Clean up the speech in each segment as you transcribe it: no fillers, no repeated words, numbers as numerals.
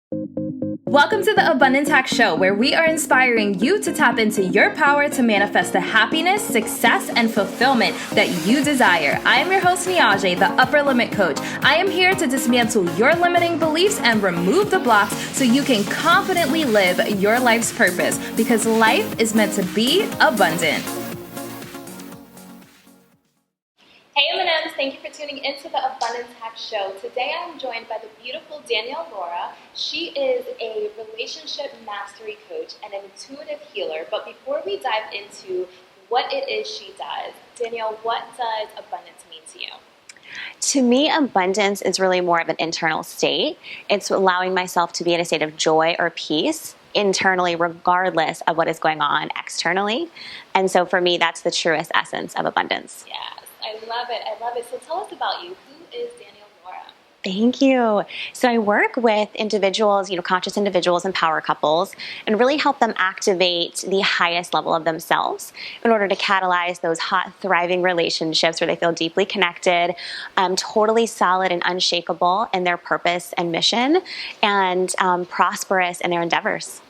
Welcome to the Abundance Hack Show, where we are inspiring you to tap into your power to manifest the happiness, success, and fulfillment that you desire. I am your host, Niajae, the Upper Limit Coach. I am here to dismantle your limiting beliefs and remove the blocks so you can confidently live your life's purpose, because life is meant to be abundant. Hey M&Ms, thank you for tuning into the Abundance Hack Show. Today I'm joined by the beautiful Danielle Laura. She is a relationship mastery coach and an intuitive healer. But before we dive into what it is she does, Danielle, what does abundance mean to you? To me, abundance is really more of an internal state. It's allowing myself to be in a state of joy or peace internally, regardless of what is going on externally. And so for me, that's the truest essence of abundance. Yes, I love it. I love it. So tell us about you. Who is Danielle Laura? Thank you. So I work with individuals, conscious individuals and power couples, and really help them activate the highest level of themselves in order to catalyze those hot, thriving relationships where they feel deeply connected, totally solid and unshakable in their purpose and mission, and prosperous in their endeavors.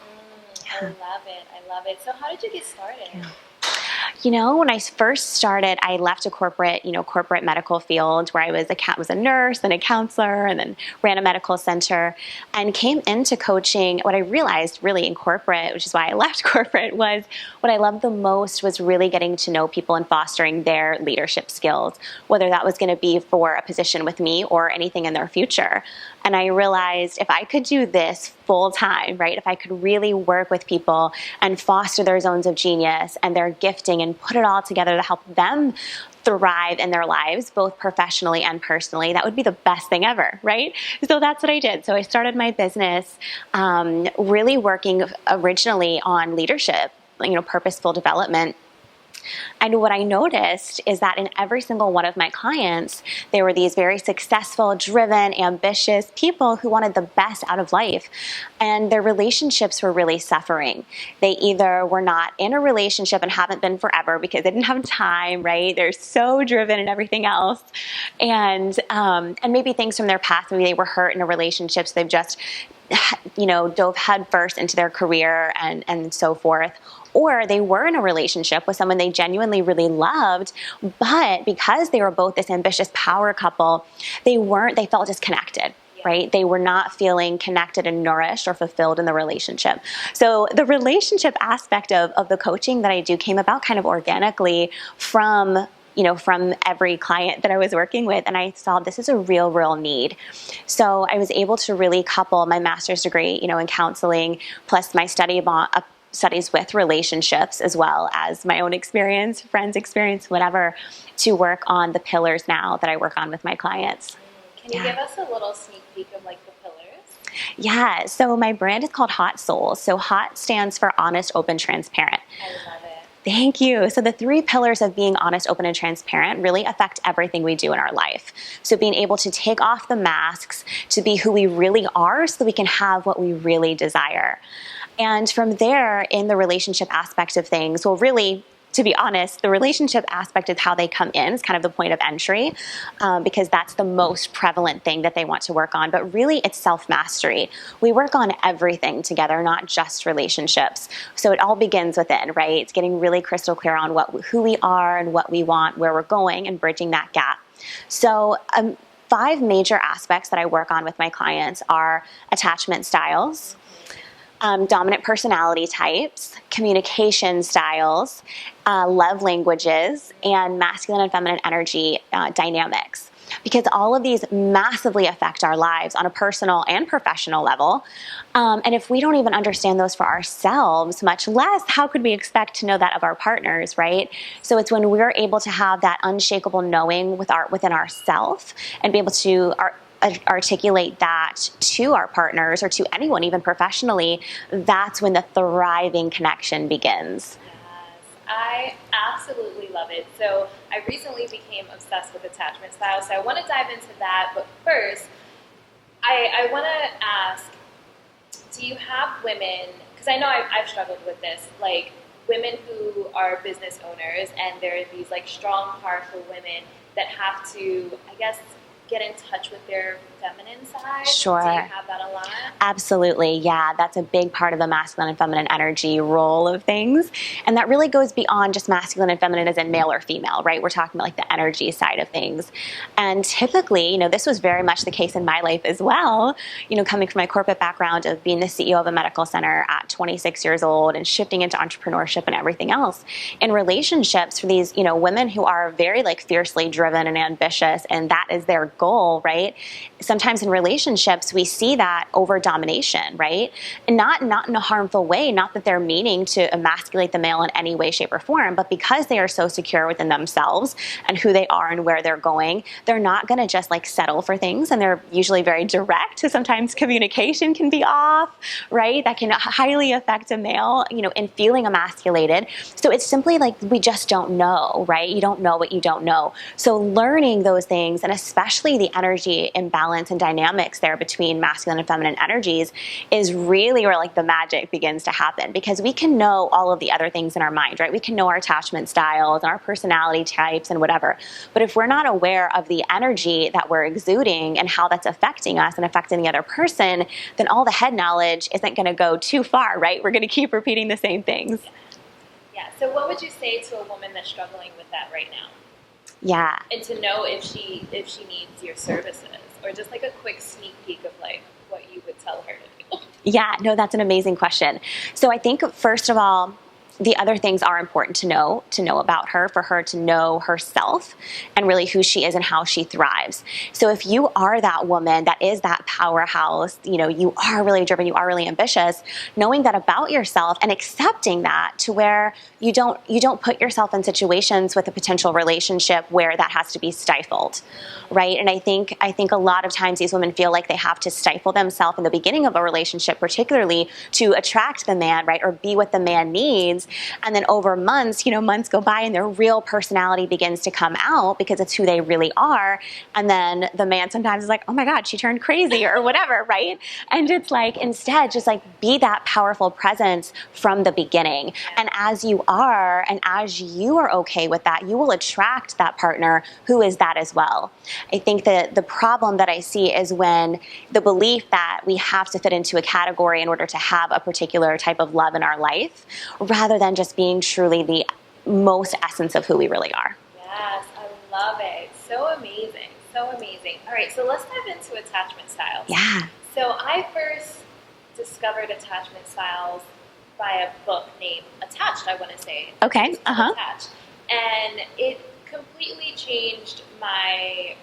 I love it. I love it. So how did you get started? When I first started, I left a corporate medical field where I was a nurse and a counselor, and then ran a medical center, and came into coaching. What I realized really in corporate, which is why I left corporate, was what I loved the most was really getting to know people and fostering their leadership skills, whether that was going to be for a position with me or anything in their future. And I realized if I could do this full time, right, if I could really work with people and foster their zones of genius and their gifting and put it all together to help them thrive in their lives, both professionally and personally, that would be the best thing ever, right? So that's what I did. So I started my business really working originally on leadership, purposeful development. And what I noticed is that in every single one of my clients, there were these very successful, driven, ambitious people who wanted the best out of life. And their relationships were really suffering. They either were not in a relationship and haven't been forever because they didn't have time, right? They're so driven and everything else. And maybe things from their past, maybe they were hurt in a relationship, so they've just dove headfirst into their career and so forth. Or they were in a relationship with someone they genuinely really loved, but because they were both this ambitious power couple, they felt disconnected. Right? They were not feeling connected and nourished or fulfilled in the relationship. So the relationship aspect of the coaching that I do came about kind of organically from every client that I was working with. And I saw this is a real need. So I was able to really couple my master's degree, in counseling, plus my studies with relationships, as well as my own experience, friends' experience, whatever, to work on the pillars now that I work on with my clients. Can you give us a little sneak peek of the pillars? Yeah, so my brand is called Hot Souls. So HOT stands for honest, open, transparent. I love it. Thank you. So the 3 pillars of being honest, open, and transparent really affect everything we do in our life. So being able to take off the masks to be who we really are so that we can have what we really desire. And from there, in the relationship aspect of things, well, really, to be honest, the relationship aspect is how they come in. It's kind of the point of entry because that's the most prevalent thing that they want to work on. But really, it's self-mastery. We work on everything together, not just relationships. So it all begins within, right? It's getting really crystal clear on who we are and what we want, where we're going, and bridging that gap. So 5 major aspects that I work on with my clients are attachment styles, dominant personality types, communication styles, love languages, and masculine and feminine energy dynamics. Because all of these massively affect our lives on a personal and professional level. And if we don't even understand those for ourselves, much less, how could we expect to know that of our partners, right? So it's when we're able to have that unshakable knowing within ourselves and be able to articulate that to our partners or to anyone, even professionally, that's when the thriving connection begins. Yes, I absolutely love it. So I recently became obsessed with attachment style, so I want to dive into that. But first, I want to ask, do you have women, because I know I've struggled with this, like women who are business owners, and there are these like strong, powerful women that have to, I guess, get in touch with their feminine side? Sure. Do you have that a lot? Absolutely. Yeah, that's a big part of the masculine and feminine energy role of things. And that really goes beyond just masculine and feminine as in male or female, right? We're talking about like the energy side of things. And typically, this was very much the case in my life as well, coming from my corporate background of being the CEO of a medical center at 26 years old and shifting into entrepreneurship and everything else. In relationships for these, women who are very like fiercely driven and ambitious, and that is their goal, right? Sometimes in relationships, we see that over domination, right? And not in a harmful way, not that they're meaning to emasculate the male in any way, shape, or form, but because they are so secure within themselves and who they are and where they're going, they're not going to just like settle for things. And they're usually very direct. So sometimes communication can be off, right? That can highly affect a male, in feeling emasculated. So it's simply like we just don't know, right? You don't know what you don't know. So learning those things, and especially the energy imbalance and dynamics there between masculine and feminine energies, is really where like the magic begins to happen, because we can know all of the other things in our mind, right? We can know our attachment styles and our personality types and whatever. But if we're not aware of the energy that we're exuding and how that's affecting us and affecting the other person, then all the head knowledge isn't going to go too far, right? We're going to keep repeating the same things. Yeah. So what would you say to a woman that's struggling with that right now? Yeah. And to know if she needs your services, or just like a quick sneak peek of like what you would tell her to do. Yeah, no, that's an amazing question. So I think first of all, the other things are important to know about her, for her to know herself and really who she is and how she thrives. So if you are that woman that is that powerhouse, you are really driven, you are really ambitious, knowing that about yourself and accepting that to where you don't put yourself in situations with a potential relationship where that has to be stifled, right? And I think a lot of times these women feel like they have to stifle themselves in the beginning of a relationship, particularly to attract the man, right? Or be what the man needs. And then over months, months go by and their real personality begins to come out because it's who they really are. And then the man sometimes is like, oh my God, she turned crazy or whatever, right? And it's like, instead, just like be that powerful presence from the beginning. And as you are, and as you are okay with that, you will attract that partner who is that as well. I think that the problem that I see is when the belief that we have to fit into a category in order to have a particular type of love in our life, rather than just being truly the most essence of who we really are. Yes, I love it. So amazing. So amazing. All right, so let's dive into attachment styles. Yeah. So I first discovered attachment styles by a book named Attached, I want to say. Okay. Attached. And it completely changed my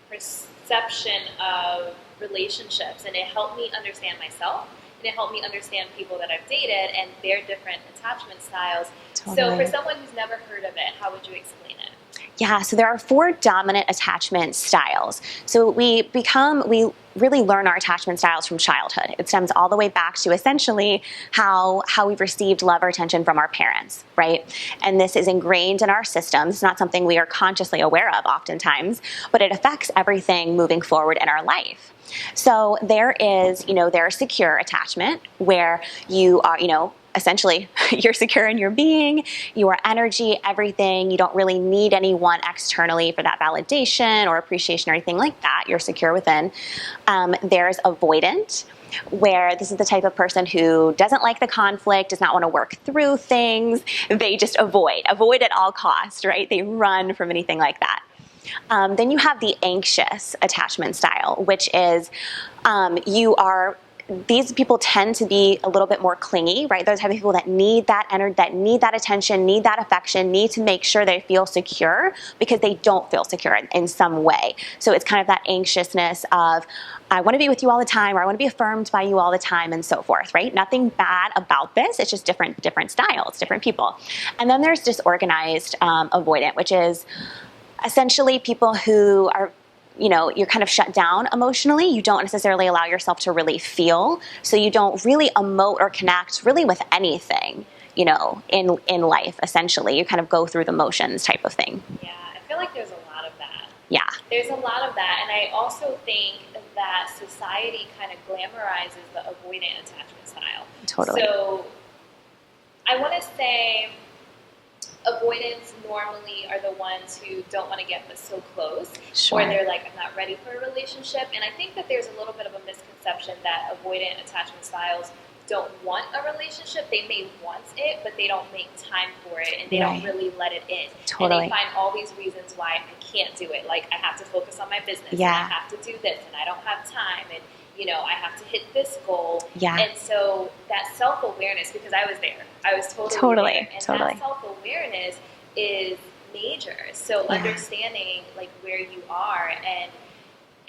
perception of relationships, and it helped me understand myself. And it helped me understand people that I've dated and their different attachment styles. Totally. So for someone who's never heard of it, how would you explain it? Yeah, so there are 4 dominant attachment styles. So we really learn our attachment styles from childhood. It stems all the way back to essentially how we've received love or attention from our parents, right? And this is ingrained in our systems. It's not something we are consciously aware of oftentimes, but it affects everything moving forward in our life. So there is, their secure attachment where you are, essentially you're secure in your being, your energy, everything. You don't really need anyone externally for that validation or appreciation or anything like that. You're secure within. There's avoidant, where this is the type of person who doesn't like the conflict, does not want to work through things. They just avoid at all costs, right? They run from anything like that. Then you have the anxious attachment style, which is these people tend to be a little bit more clingy, right? Those type of people that need that energy, that need that attention, need that affection, need to make sure they feel secure because they don't feel secure in some way. So it's kind of that anxiousness of, I want to be with you all the time, or I want to be affirmed by you all the time, and so forth, right? Nothing bad about this. It's just different styles, different people. And then there's disorganized avoidant, which is essentially people who are, you're kind of shut down emotionally. You don't necessarily allow yourself to really feel. So you don't really emote or connect really with anything, in life, essentially. You kind of go through the motions type of thing. Yeah, I feel like there's a lot of that. Yeah. There's a lot of that. And I also think that society kind of glamorizes the avoidant attachment style. Totally. So I want to say avoidants normally are the ones who don't want to get so close, Sure. or they're like, I'm not ready for a relationship. And I think that there's a little bit of a misconception that avoidant attachment styles don't want a relationship. They may want it, but they don't make time for it, and they don't really let it in. Totally. And they find all these reasons why I can't do it. Like, I have to focus on my business, and I have to do this, and I don't have time, and I have to hit this goal. Yeah. And so that self-awareness, because I was there. I was totally there. And that self-awareness is major. So understanding like where you are, and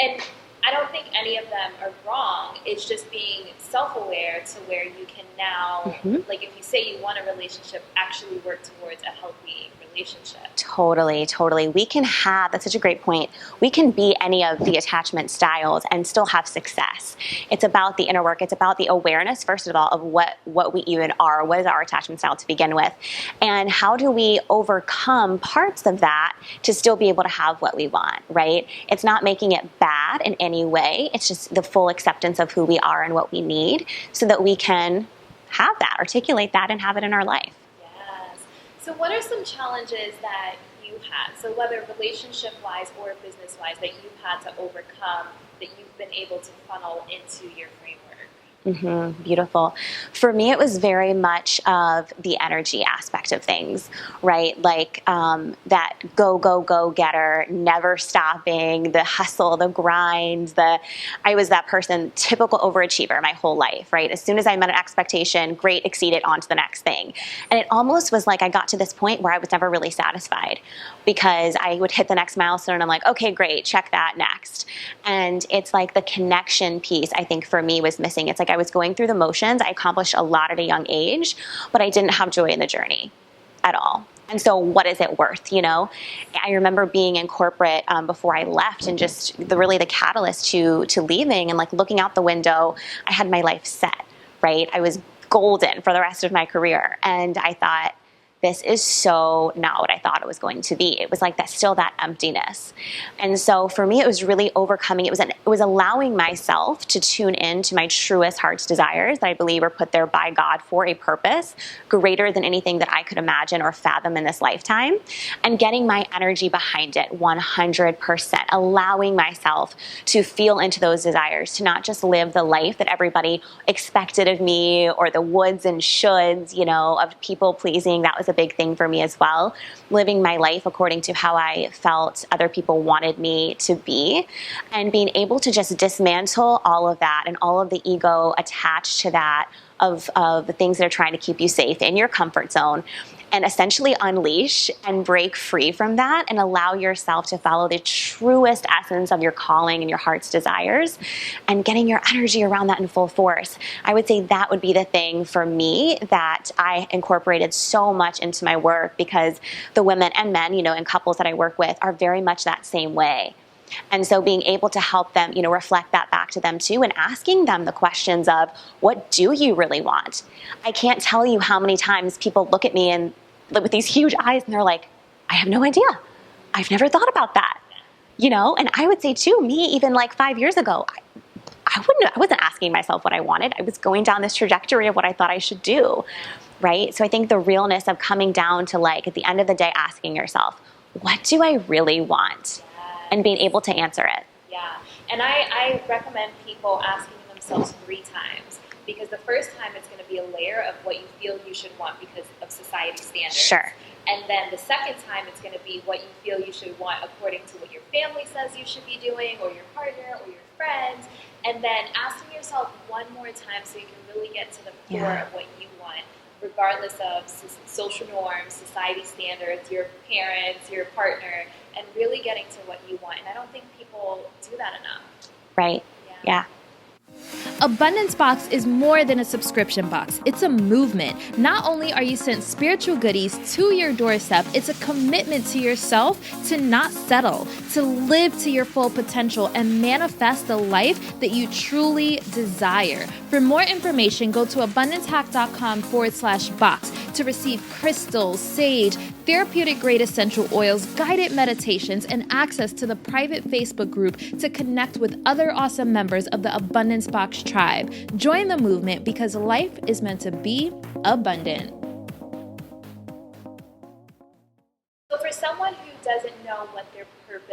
I don't think any of them are wrong. It's just being self-aware to where you can now, like if you say you want a relationship, actually work towards a healthy relationship. Totally. We can have, that's such a great point. We can be any of the attachment styles and still have success. It's about the inner work. It's about the awareness, first of all, of what we even are. What is our attachment style to begin with? And how do we overcome parts of that to still be able to have what we want, right? It's not making it bad in any way. It's just the full acceptance of who we are and what we need so that we can have that, articulate that, and have it in our life. So what are some challenges that you had? So whether relationship-wise or business-wise that you've had to overcome that you've been able to funnel into your framework? Beautiful. For me, it was very much of the energy aspect of things, right? Like that go getter, never stopping, the hustle, the grind. I was that person, typical overachiever my whole life, right? As soon as I met an expectation, great, exceed it, on to the next thing. And it almost was like I got to this point where I was never really satisfied because I would hit the next milestone and I'm like, okay, great, check that, next. And it's like the connection piece, I think, for me was missing. It's like I was going through the motions. I accomplished a lot at a young age, but I didn't have joy in the journey at all. And so what is it worth, I remember being in corporate before I left, and just the catalyst to leaving and like looking out the window, I had my life set, right? I was golden for the rest of my career. And I thought, this is so not what I thought it was going to be. It was like that emptiness. And so for me, it was really overcoming. It was allowing myself to tune in to my truest heart's desires that I believe are put there by God for a purpose greater than anything that I could imagine or fathom in this lifetime, and getting my energy behind it 100%, allowing myself to feel into those desires, to not just live the life that everybody expected of me, or the woulds and shoulds, of people pleasing. That was a big thing for me as well. Living my life according to how I felt other people wanted me to be, and being able to just dismantle all of that and all of the ego attached to that of the things that are trying to keep you safe in your comfort zone, and essentially unleash and break free from that and allow yourself to follow the truest essence of your calling and your heart's desires, and getting your energy around that in full force. I would say that would be the thing for me that I incorporated so much into my work, because the women and men, and couples that I work with are very much that same way. And so being able to help them, reflect that back to them too, and asking them the questions of, what do you really want? I can't tell you how many times people look at me and with these huge eyes and they're like, I have no idea. I've never thought about that. And I would say too, me, even like 5 years ago, I wasn't asking myself what I wanted. I was going down this trajectory of what I thought I should do. Right? So I think the realness of coming down to, like, at the end of the day, asking yourself, what do I really want? And being able to answer it. Yeah. And I recommend people asking themselves 3 times, because the first time it's going to be a layer of what you feel you should want because of society standards. Sure. And then the second time it's going to be what you feel you should want according to what your family says you should be doing, or your partner, or your friends. And then asking yourself one more time so you can really get to the core of what you want, regardless of social norms, society standards, your parents, your partner, and really getting to what you want. And I don't think people do that enough. Right. Yeah. Abundance Box is more than a subscription box. It's a movement. Not only are you sent spiritual goodies to your doorstep, it's a commitment to yourself to not settle, to live to your full potential and manifest the life that you truly desire. For more information, go to abundancehack.com/box to receive crystals, sage, therapeutic grade essential oils, guided meditations, and access to the private Facebook group to connect with other awesome members of the Abundance Box tribe. Join the movement, because life is meant to be abundant.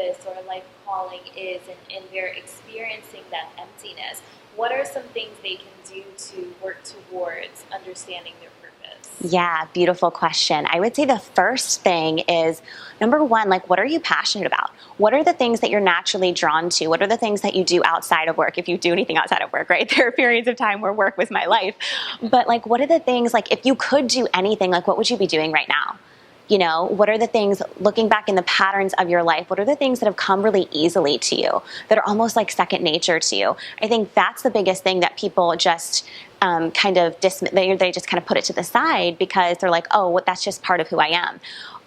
purpose or life calling is, and they're experiencing that emptiness, what are some things they can do to work towards understanding their purpose? Yeah, beautiful question. I would say the first thing is, number one, like, what are you passionate about? What are the things that you're naturally drawn to? What are the things that you do outside of work? If you do anything outside of work, right? There are periods of time where work was my life. But like, what are the things, like, if you could do anything, like, what would you be doing right now? You know, what are the things, looking back in the patterns of your life, what are the things that have come really easily to you, that are almost like second nature to you? I think that's the biggest thing that people just they just kind of put it to the side because they're like, oh, well, that's just part of who I am.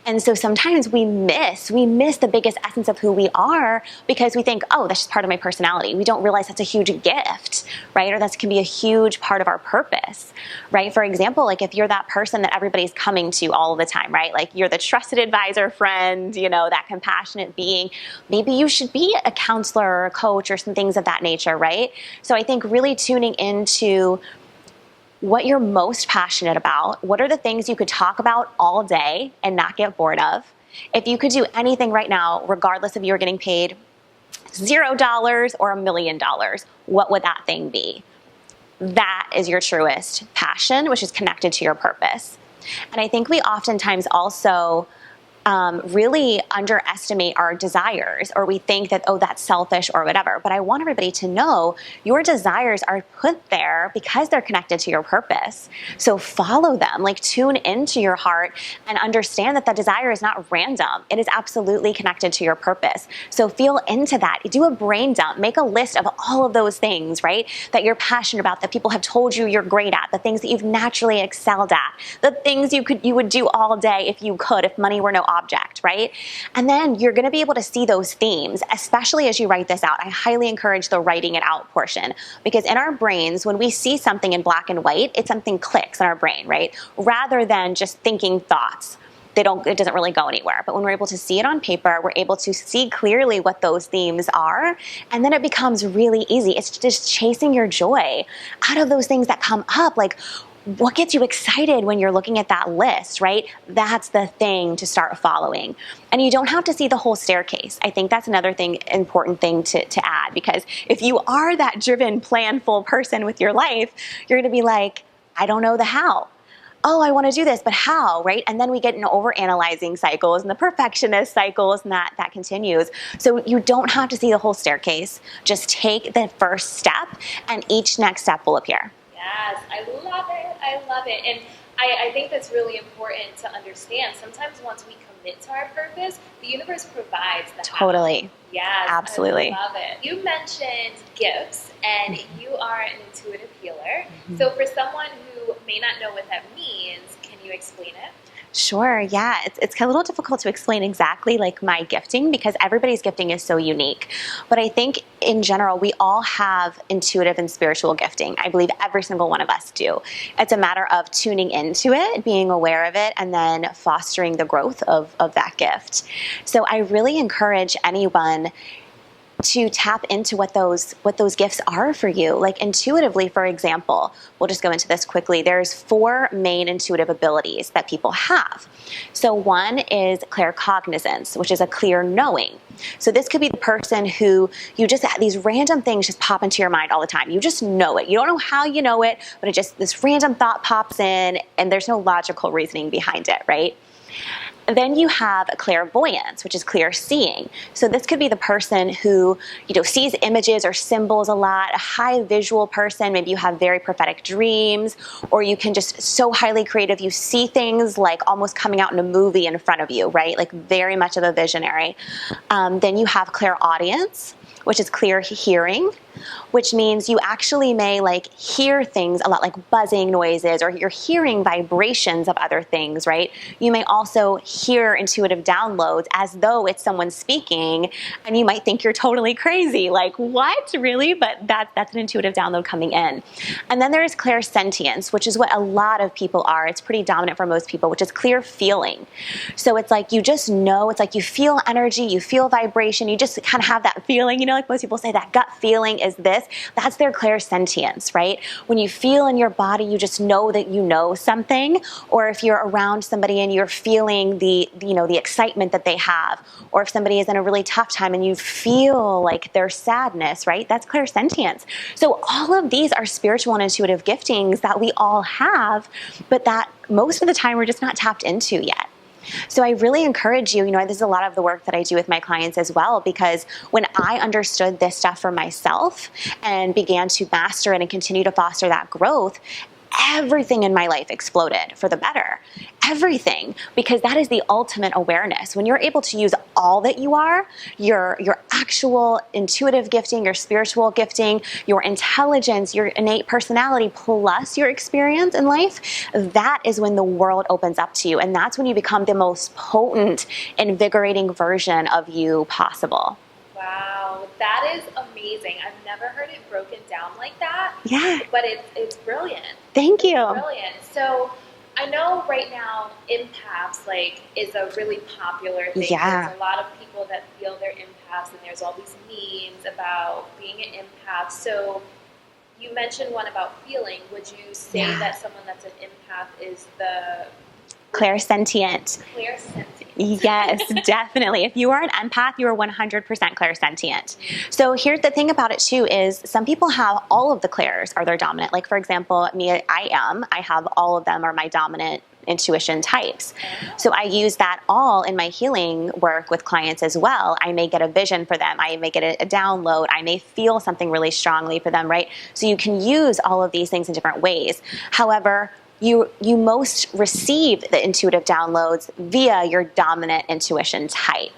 And so sometimes we miss the biggest essence of who we are because we think, oh, that's just part of my personality. We don't realize that's a huge gift, right? Or that can be a huge part of our purpose, right? For example, like if you're that person that everybody's coming to all the time, right? Like you're the trusted advisor friend, you know, that compassionate being. Maybe you should be a counselor or a coach or some things of that nature, right? So I think really tuning into what you're most passionate about. What are the things you could talk about all day and not get bored of? If you could do anything right now, regardless if you were getting paid $0 or $1 million, what would that thing be? That is your truest passion, which is connected to your purpose. And I think we oftentimes also really underestimate our desires, or we think that, oh, that's selfish or whatever. But I want everybody to know your desires are put there because they're connected to your purpose. So follow them, like tune into your heart and understand that that desire is not random. It is absolutely connected to your purpose. So feel into that. Do a brain dump. Make a list of all of those things, right, that you're passionate about, that people have told you you're great at, the things that you've naturally excelled at, the things you would do all day if money were no object, right? And then you're going to be able to see those themes, especially as you write this out. I highly encourage the writing it out portion, because in our brains, when we see something in black and white, something clicks in our brain, right? Rather than just thinking thoughts. It doesn't really go anywhere. But when we're able to see it on paper, we're able to see clearly what those themes are. And then it becomes really easy. It's just chasing your joy out of those things that come up. Like, what gets you excited when you're looking at that list, right? That's the thing to start following. And you don't have to see the whole staircase. I think that's another important thing to add, because if you are that driven, planful person with your life, you're going to be like, I don't know the how. Oh, I want to do this, but how, right? And then we get into overanalyzing cycles and the perfectionist cycles, and that continues. So you don't have to see the whole staircase. Just take the first step, and each next step will appear. Yes, I love it. I love it. And I think that's really important to understand. Sometimes once we commit to our purpose, the universe provides the Totally. How. Yes, absolutely. I love it. You mentioned gifts, and you are an intuitive healer. So for someone who may not know what that means, can you explain it? Sure, yeah. It's a little difficult to explain exactly like my gifting, because everybody's gifting is so unique. But I think in general, we all have intuitive and spiritual gifting. I believe every single one of us do. It's a matter of tuning into it, being aware of it, and then fostering the growth of that gift. So I really encourage anyone to tap into what those gifts are for you. Like intuitively, for example, we'll just go into this quickly. There's 4 main intuitive abilities that people have. So one is claircognizance, which is a clear knowing. So this could be the person who you just, these random things just pop into your mind all the time. You just know it. You don't know how you know it, but this random thought pops in, and there's no logical reasoning behind it, right? Then you have a clairvoyance, which is clear seeing. So this could be the person who, sees images or symbols a lot, a high visual person. Maybe you have very prophetic dreams, or you can just so highly creative. You see things like almost coming out in a movie in front of you, right? Like very much of a visionary. Then you have clairaudience, which is clear hearing, which means you actually may hear things a lot, like buzzing noises, or you're hearing vibrations of other things, right? You may also hear intuitive downloads as though it's someone speaking, and you might think you're totally crazy. Like, what, really? But that's an intuitive download coming in. And then there is clairsentience, which is what a lot of people are. It's pretty dominant for most people, which is clear feeling. So it's like you just know, it's like you feel energy, you feel vibration, you just kind of have that feeling, like most people say, that gut feeling is this. That's their clairsentience, right? When you feel in your body, you just know that you know something. Or if you're around somebody and you're feeling the excitement that they have, or if somebody is in a really tough time and you feel like their sadness, right? That's clairsentience. So all of these are spiritual and intuitive giftings that we all have, but that most of the time we're just not tapped into yet. So I really encourage you, this is a lot of the work that I do with my clients as well, because when I understood this stuff for myself and began to master it and continue to foster that growth, everything in my life exploded for the better. Everything, because that is the ultimate awareness. When you're able to use all that you are, your actual intuitive gifting, your spiritual gifting, your intelligence, your innate personality, plus your experience in life, that is when the world opens up to you. And that's when you become the most potent, invigorating version of you possible. Wow, that is amazing. I've never heard it broken down like that. Yeah. But it's brilliant. Thank you. It's brilliant. So I know right now empaths is a really popular thing. Yeah. There's a lot of people that feel they're empaths, and there's all these memes about being an empath. So you mentioned one about feeling. Would you say that someone that's an empath is the clairsentient? Clairsentient. Yes, definitely. If you are an empath, you are 100% clairsentient. So here's the thing about it too is some people have all of the clairs are their dominant. Like for example, me, I have all of them are my dominant intuition types. So I use that all in my healing work with clients as well. I may get a vision for them. I may get a download. I may feel something really strongly for them, right? So you can use all of these things in different ways. However, you most receive the intuitive downloads via your dominant intuition type,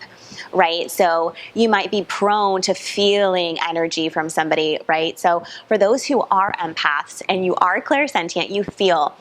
right? So you might be prone to feeling energy from somebody, right? So for those who are empaths and you are clairsentient, you feel.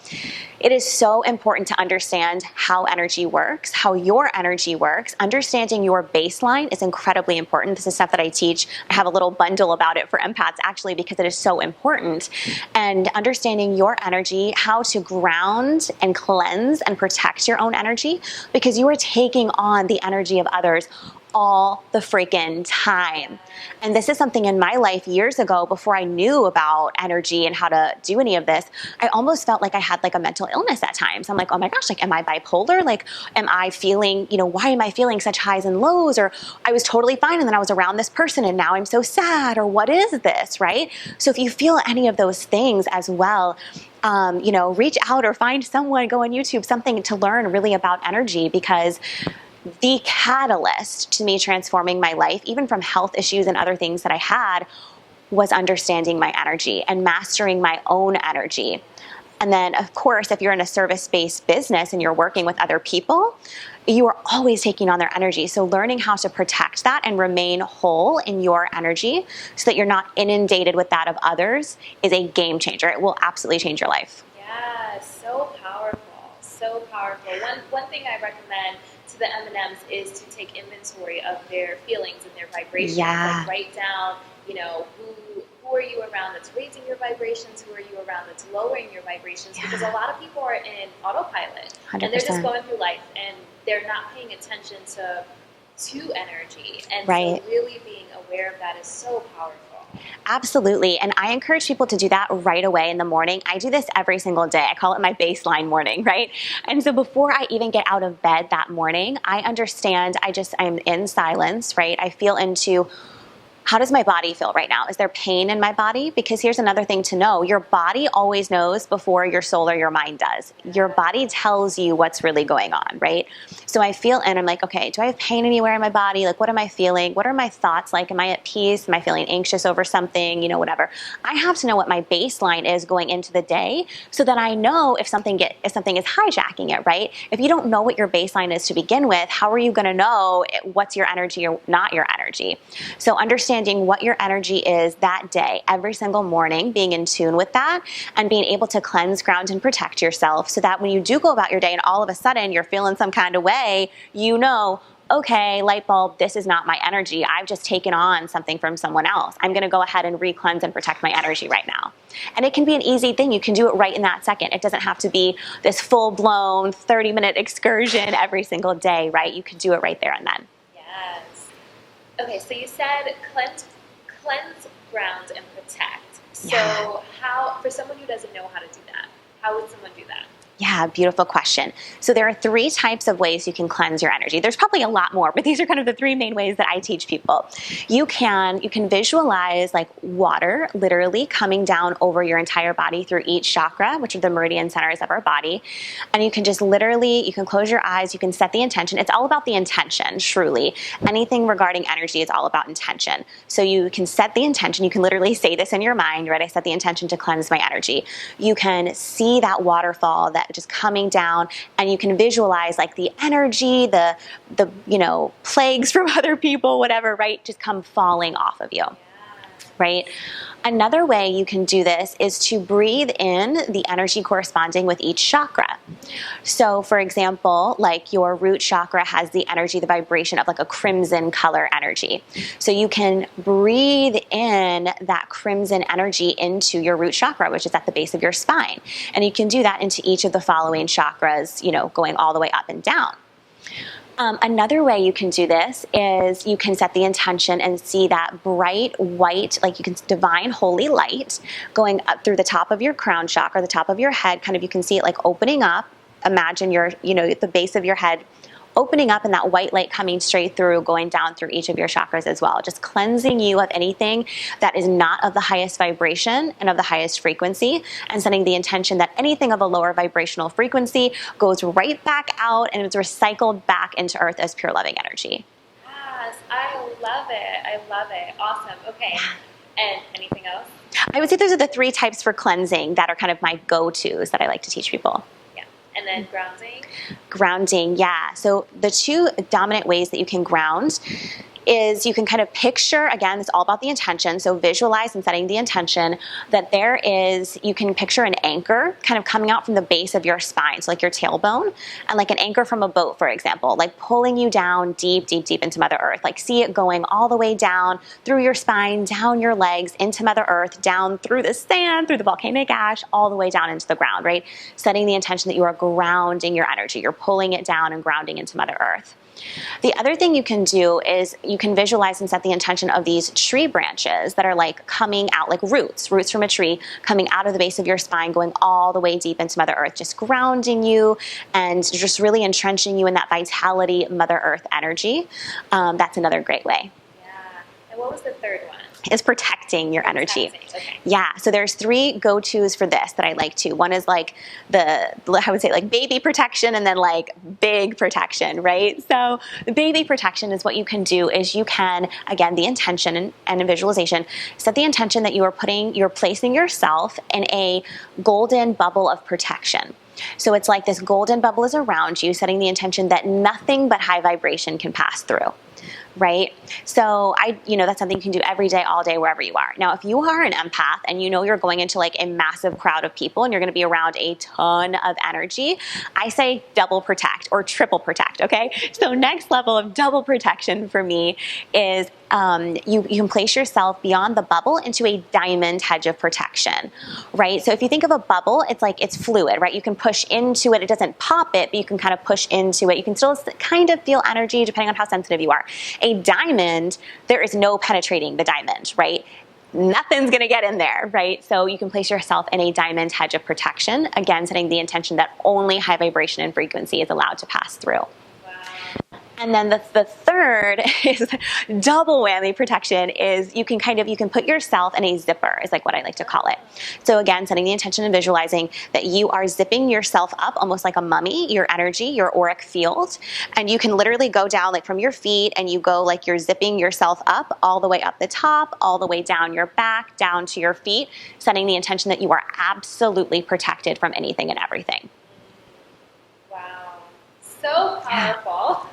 It is so important to understand how energy works, how your energy works. Understanding your baseline is incredibly important. This is stuff that I teach. I have a little bundle about it for empaths actually because it is so important. And understanding your energy, how to ground and cleanse and protect your own energy, because you are taking on the energy of others all the freaking time. And this is something in my life years ago before I knew about energy and how to do any of this. I almost felt like I had a mental illness at times. I'm like, oh my gosh, am I bipolar? Am I feeling, why am I feeling such highs and lows? Or I was totally fine and then I was around this person and now I'm so sad, or what is this, right? So if you feel any of those things as well, reach out or find someone, go on YouTube, something to learn really about energy, because the catalyst to me transforming my life, even from health issues and other things that I had, was understanding my energy and mastering my own energy. And then, of course, if you're in a service-based business and you're working with other people, you are always taking on their energy. So learning how to protect that and remain whole in your energy so that you're not inundated with that of others is a game changer. It will absolutely change your life. Yeah, so powerful. So powerful. One thing I recommend to the M&Ms is to take inventory of their feelings and their vibrations. Yeah. Write down, who are you around that's raising your vibrations? Who are you around that's lowering your vibrations? Yeah. Because a lot of people are in autopilot 100%. and they're just going through life and they're not paying attention to energy. And right. so really being aware of that is so powerful. Absolutely. And I encourage people to do that right away in the morning. I do this every single day. I call it my baseline morning, right? And so before I even get out of bed that morning, I understand I'm in silence, right? I feel into, how does my body feel right now? Is there pain in my body? Because here's another thing to know. Your body always knows before your soul or your mind does. Your body tells you what's really going on, right? So I feel, and I'm like, okay, do I have pain anywhere in my body? What am I feeling? What are my thoughts like? Am I at peace? Am I feeling anxious over something? Whatever. I have to know what my baseline is going into the day so that I know if something is hijacking it, right? If you don't know what your baseline is to begin with, how are you going to know what's your energy or not your energy? So understanding what your energy is that day, every single morning, being in tune with that and being able to cleanse, ground, and protect yourself so that when you do go about your day and all of a sudden you're feeling some kind of way, okay, light bulb, this is not my energy. I've just taken on something from someone else. I'm going to go ahead and re-cleanse and protect my energy right now. And it can be an easy thing. You can do it right in that second. It doesn't have to be this full-blown 30-minute excursion every single day, right? You can do it right there and then. Yes. Okay, so you said cleanse, ground, and protect. So Yeah. how, for someone who doesn't know how to do that, how would someone do that? Yeah, beautiful question. So there are 3 types of ways you can cleanse your energy. There's probably a lot more, but these are kind of the 3 main ways that I teach people. You can visualize like water literally coming down over your entire body through each chakra, which are the meridian centers of our body. And you can just literally, you can close your eyes, you can set the intention. It's all about the intention, truly. Anything regarding energy is all about intention. So you can set the intention. You can literally say this in your mind, right? I set the intention to cleanse my energy. You can see that waterfall that just coming down, and you can visualize like the energy, the plagues from other people, whatever, right, just come falling off of you. Right? Another way you can do this is to breathe in the energy corresponding with each chakra. So for example, like your root chakra has the energy, the vibration of like a crimson color energy. So you can breathe in that crimson energy into your root chakra, which is at the base of your spine. And you can do that into each of the following chakras, going all the way up and down. Another way you can do this is you can set the intention and see that bright white, like you can divine holy light going up through the top of your crown chakra, the top of your head, kind of you can see it like opening up. Imagine the base of your head opening up and that white light coming straight through, going down through each of your chakras as well, just cleansing you of anything that is not of the highest vibration and of the highest frequency, and setting the intention that anything of a lower vibrational frequency goes right back out and is recycled back into earth as pure loving energy. Yes, I love it. I love it. Awesome. Okay. And anything else? I would say those are the 3 types for cleansing that are kind of my go-tos that I like to teach people. And then grounding? Grounding, yeah. So the 2 dominant ways that you can ground is you can kind of picture, again, it's all about the intention. So visualize and setting the intention that you can picture an anchor kind of coming out from the base of your spine. So like your tailbone, and like an anchor from a boat, for example, like pulling you down deep, deep, deep into Mother Earth. Like see it going all the way down through your spine, down your legs, into Mother Earth, down through the sand, through the volcanic ash, all the way down into the ground, right? Setting the intention that you are grounding your energy. You're pulling it down and grounding into Mother Earth. The other thing you can do is you can visualize and set the intention of these tree branches that are like coming out like roots from a tree coming out of the base of your spine, going all the way deep into Mother Earth, just grounding you and just really entrenching you in that vitality, Mother Earth energy. That's another great way. Yeah. And what was the third one? Is protecting your energy. Okay. Yeah, so there's 3 go-tos for this that I like to. One is like I would say like baby protection, and then like big protection, right? So the baby protection is what you can do is you can, again, the intention and visualization, set the intention that you're placing yourself in a golden bubble of protection. So it's like this golden bubble is around you, setting the intention that nothing but high vibration can pass through. Right? So that's something you can do every day, all day, wherever you are. Now, if you are an empath and you're going into like a massive crowd of people and you're going to be around a ton of energy, I say double protect or triple protect. Okay. So next level of double protection for me is you can place yourself beyond the bubble into a diamond hedge of protection, right? So if you think of a bubble, it's like it's fluid, right? You can push into it. It doesn't pop it, but you can kind of push into it. You can still kind of feel energy depending on how sensitive you are. A diamond, there is no penetrating the diamond, right? Nothing's going to get in there, right? So you can place yourself in a diamond hedge of protection, again, setting the intention that only high vibration and frequency is allowed to pass through. And then the third is double whammy protection is you can put yourself in a zipper is like what I like to call it. So again, setting the intention and visualizing that you are zipping yourself up almost like a mummy, your energy, your auric field. And you can literally go down like from your feet and you go like you're zipping yourself up all the way up the top, all the way down your back, down to your feet, setting the intention that you are absolutely protected from anything and everything. So powerful.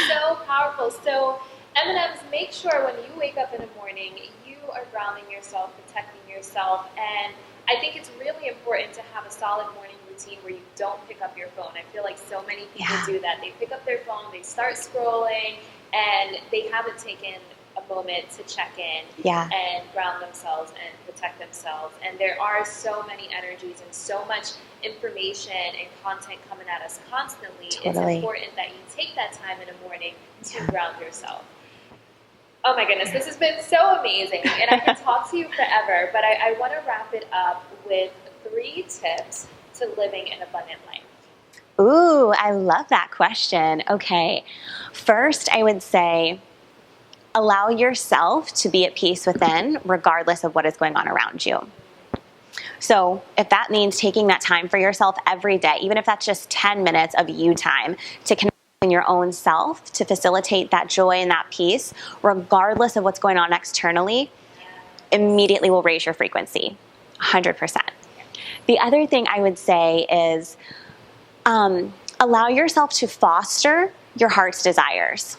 So powerful. So, M&Ms, make sure when you wake up in the morning, you are grounding yourself, protecting yourself. And I think it's really important to have a solid morning routine where you don't pick up your phone. I feel like so many people do that. They pick up their phone, they start scrolling, and they haven't taken a moment to check in and ground themselves and protect themselves. And there are so many energies and so much information and content coming at us constantly. It's important that you take that time in the morning to ground yourself. Oh my goodness, this has been so amazing, and I can talk to you forever, but I want to wrap it up with 3 tips to living an abundant life. Ooh, I love that question. Okay. First, I would say allow yourself to be at peace within, regardless of what is going on around you. So if that means taking that time for yourself every day, even if that's just 10 minutes of you time to connect in your own self to facilitate that joy and that peace, regardless of what's going on externally, immediately will raise your frequency, 100%. The other thing I would say is allow yourself to foster your heart's desires.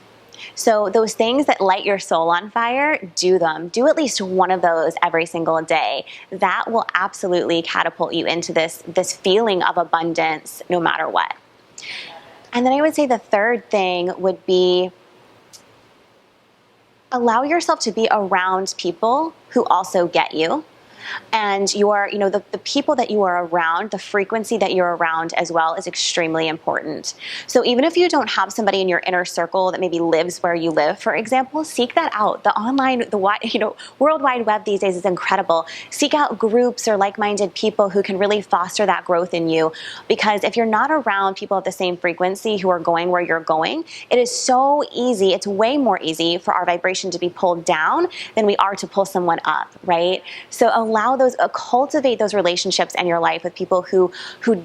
So those things that light your soul on fire, do them. Do at least one of those every single day. That will absolutely catapult you into this feeling of abundance no matter what. And then I would say the third thing would be allow yourself to be around people who also get you. And the people that you are around, the frequency that you're around as well is extremely important. So even if you don't have somebody in your inner circle that maybe lives where you live, for example, seek that out. The online, World Wide Web these days is incredible. Seek out groups or like-minded people who can really foster that growth in you. Because if you're not around people of the same frequency who are going where you're going, it is so easy. It's way more easy for our vibration to be pulled down than we are to pull someone up, right? So cultivate those relationships in your life with people who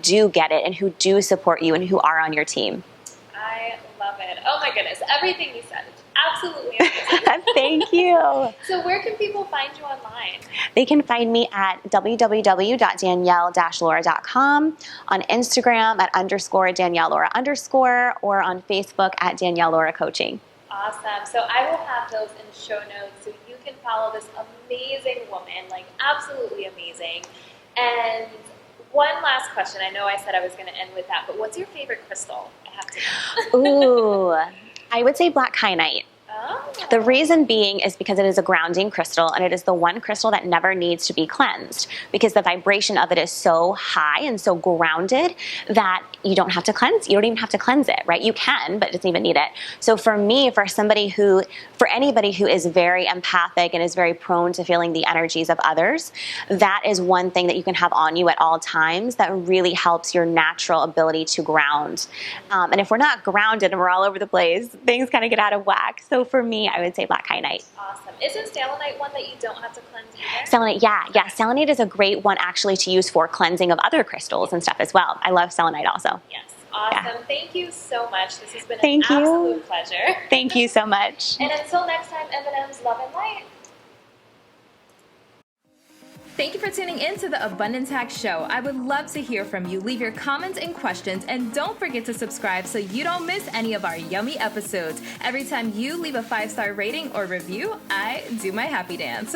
do get it and who do support you and who are on your team. I love it. Oh my goodness, everything you said is absolutely amazing. Thank you. So where can people find you online? They can find me at www.danielle-laura.com, on Instagram at _Danielle Laura _ or on Facebook at Danielle Laura Coaching. Awesome. So I will have those in show notes so you can follow this amazing woman, like absolutely amazing. And one last question. I know I said I was going to end with that, but what's your favorite crystal? I have to know. Ooh, I would say black kyanite. Oh. The reason being is because it is a grounding crystal, and it is the one crystal that never needs to be cleansed because the vibration of it is so high and so grounded that you don't have to cleanse. You don't even have to cleanse it, right? You can, but it doesn't even need it. So for anybody who is very empathic and is very prone to feeling the energies of others, that is one thing that you can have on you at all times that really helps your natural ability to ground. And if we're not grounded and we're all over the place, things kind of get out of whack. So for me, I would say black kyanite. Awesome. Isn't selenite one that you don't have to cleanse either? Selenite, yeah. Selenite is a great one actually to use for cleansing of other crystals and stuff as well. I love selenite also. Yes. Awesome. Yeah. Thank you so much. This has been an absolute pleasure. Thank you so much. And until next time, M&M's love and light. Thank you for tuning in to the Abundance Hack Show. I would love to hear from you. Leave your comments and questions, and don't forget to subscribe so you don't miss any of our yummy episodes. Every time you leave a 5-star rating or review, I do my happy dance.